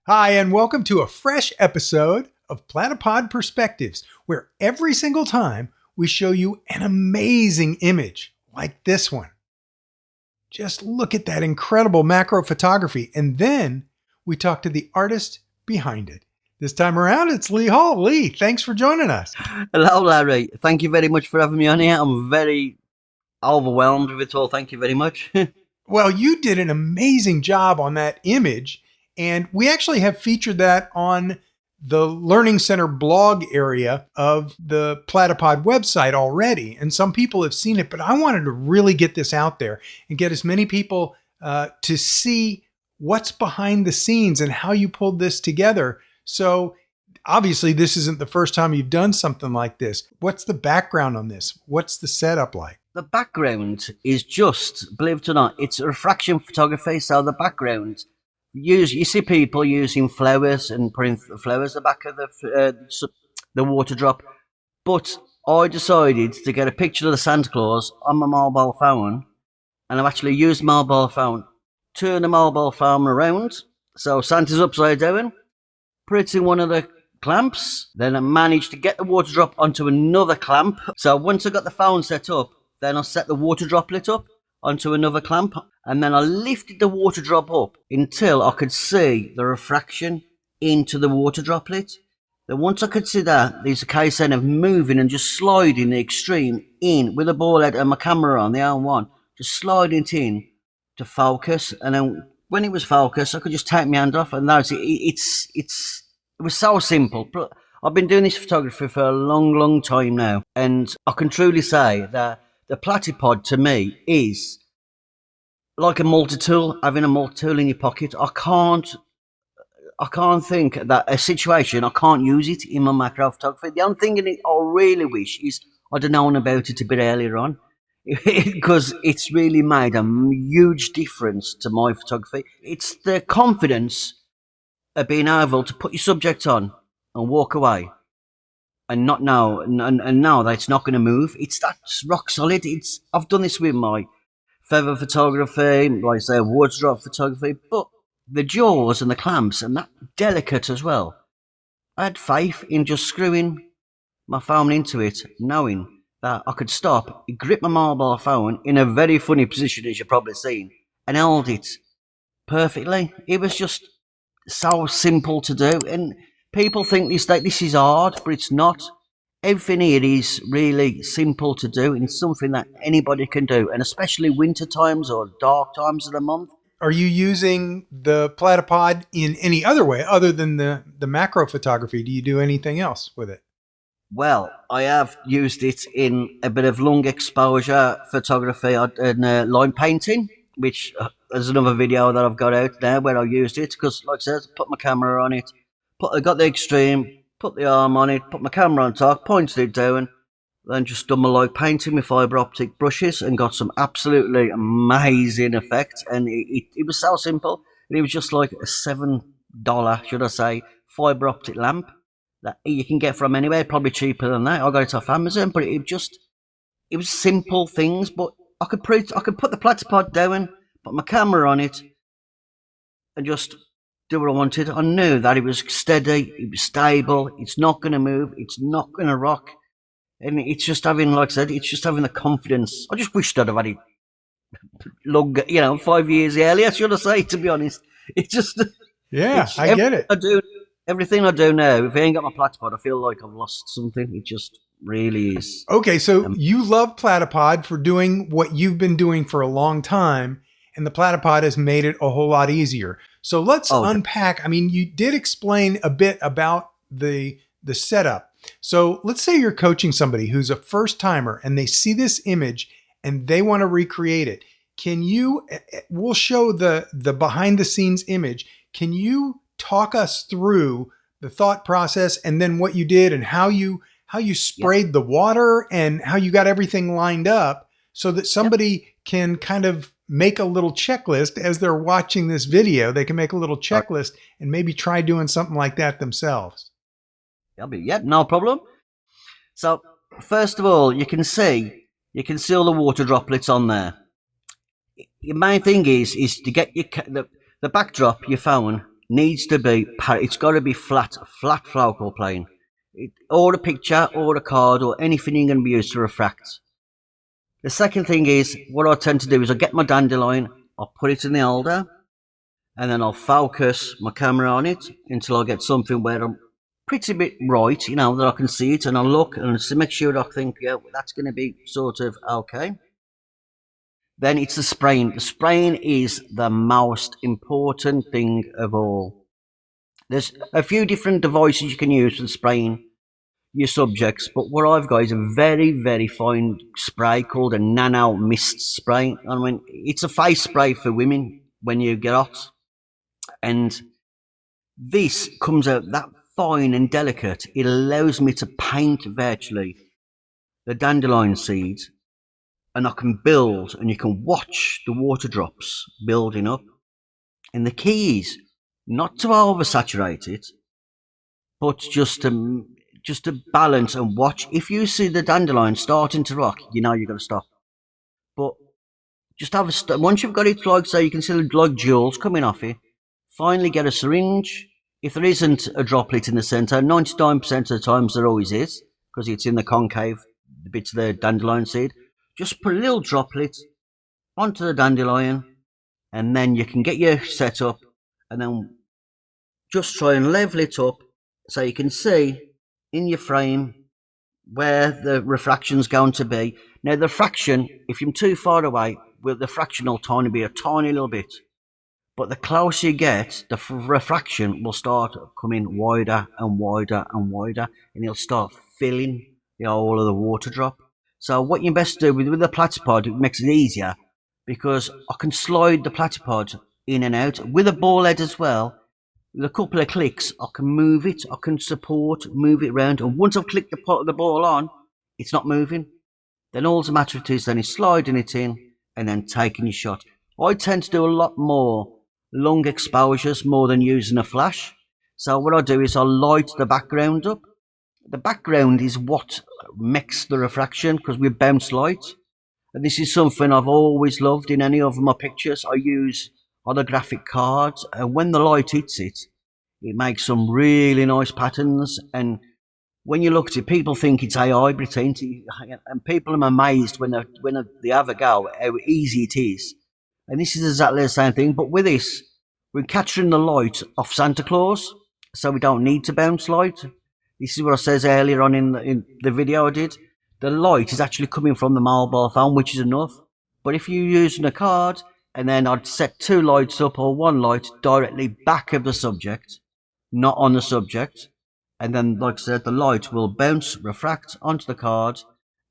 Hi, and welcome to a fresh episode of Platypod Perspectives, where every single time we show you an amazing image like this one. Just look at that incredible macro photography, and then we talk to the artist behind it. This time around, it's Lee Hall. Lee, thanks for joining us. Hello, Larry. Thank you very much for having me on here. I'm very overwhelmed with it all. Thank you very much. Well, you did an amazing job on that image, and we actually have featured that on the Learning Center blog area of the Platypod website already. And some people have seen it, but I wanted to really get this out there and get as many people to see what's behind the scenes and how you pulled this together. So obviously this isn't the first time you've done something like this. What's the background on this? What's the setup like? The background is just, believe it or not, it's refraction photography. So the background, you see people using flowers and putting flowers at the back of the water drop. But I decided to get a picture of the Santa Claus on my mobile phone, and I've actually used my mobile phone, turn the mobile phone around, so Santa's upside down, put it in one of the clamps, then I managed to get the water drop onto another clamp. So once I got the phone set up, then I set the water droplet up onto another clamp, and then I lifted the water drop up until I could see the refraction into the water droplet. Then once I could see that, there's a case then of moving and just sliding the extreme in with the ball head and my camera on, the R1, just sliding it in to focus. And then when it was focused, I could just take my hand off, and that was it. It was so simple. I've been doing this photography for a long time now, and I can truly say that the Platypod to me is like a multi-tool, having a multi-tool in your pocket. I can't think that a situation, I can't use it in my macro photography. The only thing in it I really wish is I'd have known about it a bit earlier on, because it's really made a huge difference to my photography. It's the confidence of being able to put your subject on and walk away and not know and know that it's not going to move. That's rock solid. I've done this with my feather photography, like I say, water drop photography, but the jaws and the clamps and that delicate as well. I had faith in just screwing my phone into it, knowing that I could stop, grip my mobile phone in a very funny position, as you've probably seen, and held it perfectly. It was just so simple to do, and people think this is hard, but it's not. Everything here is really simple to do, and it's something that anybody can do, and especially winter times or dark times of the month. Are you using the Platypod in any other way other than the macro photography? Do you do anything else with it? Well, I have used it in a bit of long exposure photography and line painting, which there's another video that I've got out there where I used it, because like I said, I put my camera on it, I got the extreme, put the arm on it, put my camera on top, pointed it down, then just done my light painting with fibre optic brushes and got some absolutely amazing effect. And it was so simple. It was just like a $7, should I say, fibre optic lamp that you can get from anywhere, probably cheaper than that. I got it off Amazon, but it was simple things. But I could put the Platypod down, put my camera on it, and just do what I wanted. I knew that it was steady, it was stable, it's not going to move, it's not going to rock. And it's just having, like I said, it's just having the confidence. I just wished I'd have had it longer, 5 years earlier, should I say, to be honest. It's just... Yeah, I get it. Everything I do now, if I ain't got my Platypod, I feel like I've lost something. It just really is. Okay, so you love Platypod for doing what you've been doing for a long time, and the Platypod has made it a whole lot easier. So let's unpack. I mean, you did explain a bit about the setup. So let's say you're coaching somebody who's a first timer and they see this image and they want to recreate it. We'll show the behind the scenes image. Can you talk us through the thought process and then what you did and how you sprayed the water and how you got everything lined up so that somebody can kind of make a little checklist as they're watching this video? They can make a little checklist and maybe try doing something like that themselves. No problem. So first of all, you can see all the water droplets on there. Your main thing is to get the backdrop, your phone, needs to be, it's got to be flat focal plane. Or a picture, or a card, or anything you're going to be used to refract. The second thing is, what I tend to do is I get my dandelion, I'll put it in the holder, and then I'll focus my camera on it until I get something where I'm pretty bit right, that I can see it, and I'll look and make sure I think, yeah, that's going to be sort of okay. Then it's the spraying. The spraying is the most important thing of all. There's a few different devices you can use for spraying your subjects, but what I've got is a very, very fine spray called a nano mist spray. I mean, it's a face spray for women when you get hot. And this comes out that fine and delicate. It allows me to paint virtually the dandelion seeds, and I can build, and you can watch the water drops building up. And the key is not to oversaturate it, but just to balance and watch. If you see the dandelion starting to rock, you've got to stop. But just have once you've got it, like, so you can see like jewels coming off it, finally get a syringe. If there isn't a droplet in the centre, 99% of the times there always is, because it's in the concave bits of the dandelion seed. Just put a little droplet onto the dandelion, and then you can get your setup, and then just try and level it up so you can see in your frame where the refraction's going to be. Now, the fraction, if you're too far away, the fraction will be a tiny little bit. But the closer you get, the refraction will start coming wider and wider and wider, and it'll start filling the whole of the water drop. So what you best do with the Platypod, it makes it easier, because I can slide the Platypod in and out with a ball head as well. With a couple of clicks, I can move it, I can move it around, and once I've clicked the ball on, it's not moving. Then all the matter it is then is sliding it in and then taking your shot. I tend to do a lot more long exposures more than using a flash. So what I do is I light the background up. The background is what makes the refraction, because we bounce light. And this is something I've always loved in any of my pictures. I use holographic cards, and when the light hits it, it makes some really nice patterns. And when you look at it, people think it's AI, but it ain't. And people are amazed when they have a go how easy it is. And this is exactly the same thing, but with this, we're capturing the light off Santa Claus, so we don't need to bounce light. This is what I says earlier on in the video I did. The light is actually coming from the mobile phone, which is enough. But if you're using a card, and then I'd set 2 lights up or 1 light directly back of the subject, not on the subject, and then, like I said, the light will bounce, refract onto the card,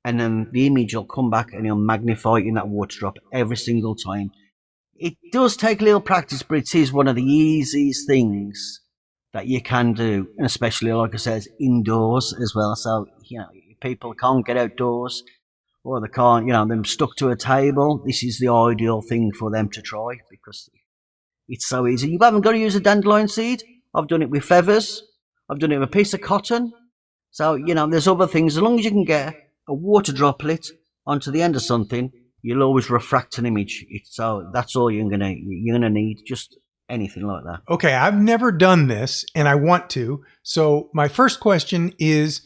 and then the image will come back and it'll magnify in that water drop every single time. It does take a little practice, but it is one of the easiest things that you can do, and especially, like I said, indoors as well. So, people can't get outdoors, or they can't, they're stuck to a table. This is the ideal thing for them to try, because it's so easy. You haven't got to use a dandelion seed. I've done it with feathers. I've done it with a piece of cotton. So, there's other things. As long as you can get a water droplet onto the end of something, you'll always refract an image. So that's all you're gonna need, just anything like that. Okay, I've never done this, and I want to. So my first question is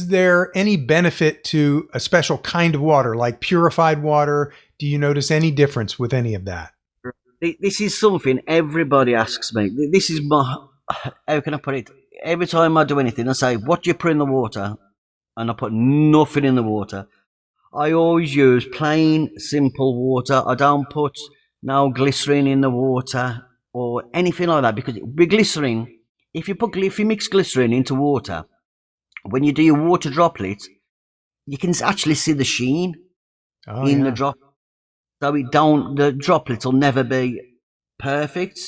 there any benefit to a special kind of water, like purified water? Do you notice any difference with any of that? This is something everybody asks me. This is how can I put it? Every time I do anything, I say, what do you put in the water? And I put nothing in the water. I always use plain, simple water. I don't put no glycerin in the water or anything like that, because with glycerin, if you mix glycerin into water, when you do your water droplet, you can actually see the sheen the drop. So the droplets will never be perfect.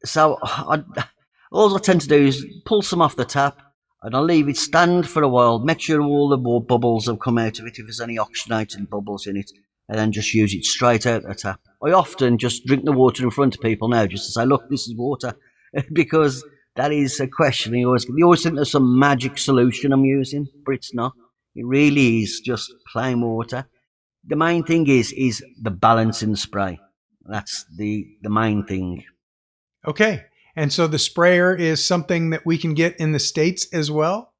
So all I tend to do is pull some off the tap, and I'll leave it stand for a while, make sure all the bubbles have come out of it, if there's any oxygenated bubbles in it, and then just use it straight out the tap. I often just drink the water in front of people now, just to say, look, this is water, because that is a question. They always think there's some magic solution I'm using, but it's not. It really is just plain water. The main thing is the balance in the spray. That's the main thing. Okay. And so the sprayer is something that we can get in the States as well?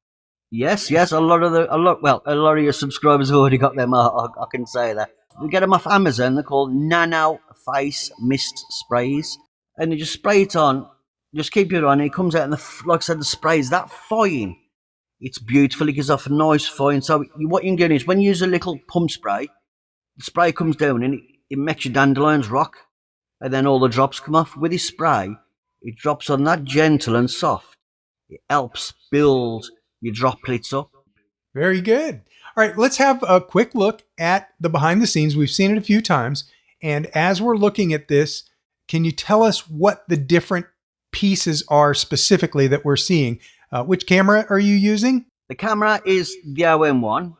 Yes, a lot of your subscribers have already got them. I can say that. You get them off Amazon. They're called Nano Face Mist Sprays, and you just spray it on. Just keep it on. It comes out, and like I said, the spray is that fine. It's beautiful. It gives off a nice fine. So what you can do is when you use a little pump spray, the spray comes down and it makes your dandelions rock, and then all the drops come off. With this spray, it drops on that gentle and soft. It helps build your droplets up. Very good. All right, let's have a quick look at the behind the scenes. We've seen it a few times. And as we're looking at this, can you tell us what the different pieces are specifically that we're seeing? Which camera are you using? The camera is the OM1,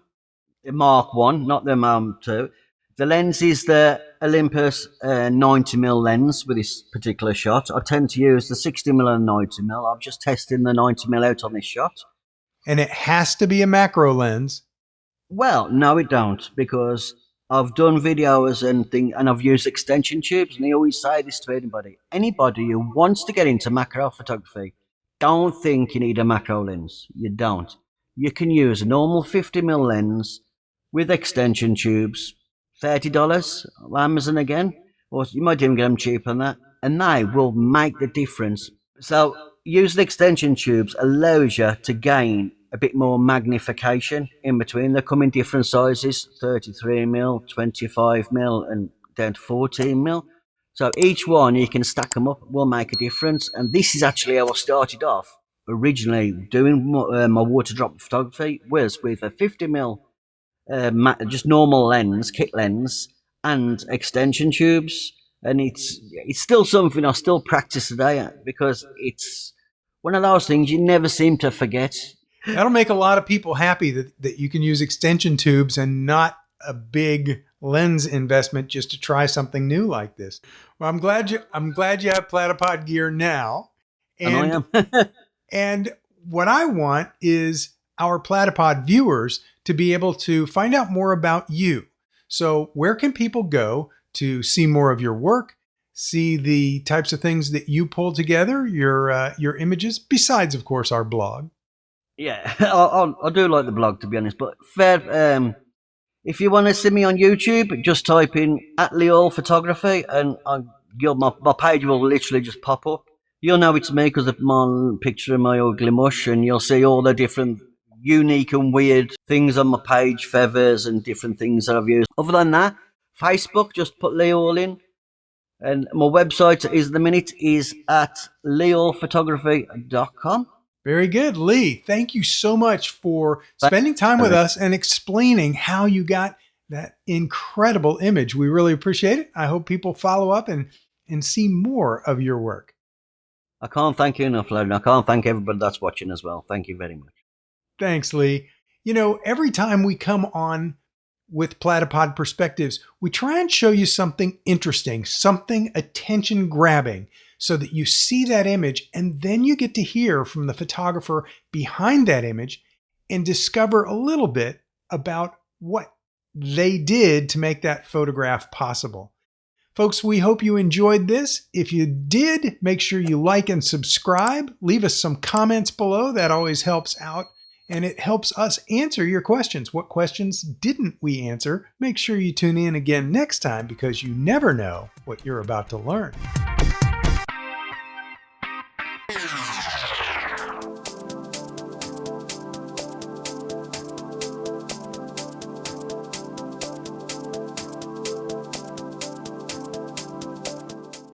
the Mark 1, not the Mark 2. The lens is the Olympus 90mm lens with this particular shot. I tend to use the 60mm and 90mm. I'm just testing the 90mm out on this shot. And it has to be a macro lens. Well, no, it don't, because I've done videos and I've used extension tubes, and they always say this to anybody. Anybody who wants to get into macro photography, don't think you need a macro lens. You don't. You can use a normal 50mm lens with extension tubes, $30 Amazon again, or you might even get them cheaper than that, and they will make the difference. So using extension tubes allows you to gain a bit more magnification in between. They come in different sizes, 33mm, 25mm, and down to 14mm. So each one, you can stack them up, will make a difference. And this is actually how I started off. Originally, doing my water drop photography was with a 50mm, just normal lens, kit lens, and extension tubes. And it's still something I still practice today, because it's one of those things you never seem to forget. That'll make a lot of people happy that you can use extension tubes and not a big lens investment just to try something new like this. Well, I'm glad you have Platypod gear now. And I am. and what I want is our Platypod viewers to be able to find out more about you. So where can people go to see more of your work, see the types of things that you pull together, your images, besides, of course, our blog? Yeah, I do like the blog, to be honest. But if you want to see me on YouTube, just type in @Leol Photography, and my page will literally just pop up. You'll know it's me because of my picture of my ugly mush, and you'll see all the different unique and weird things on my page, feathers and different things that I've used. Other than that, Facebook, just put Leol in. And my website is at leolphotography.com. Very good. Lee, thank you so much for spending time with us and explaining how you got that incredible image. We really appreciate it. I hope people follow up and see more of your work. I can't thank you enough, Larry. I can't thank everybody that's watching as well. Thank you very much. Thanks, Lee. You know, every time we come on with Platypod Perspectives, we try and show you something interesting, something attention grabbing, so that you see that image and then you get to hear from the photographer behind that image and discover a little bit about what they did to make that photograph possible. Folks, we hope you enjoyed this. If you did, make sure you like and subscribe. Leave us some comments below. That always helps out. And it helps us answer your questions. What questions didn't we answer? Make sure you tune in again next time, because you never know what you're about to learn.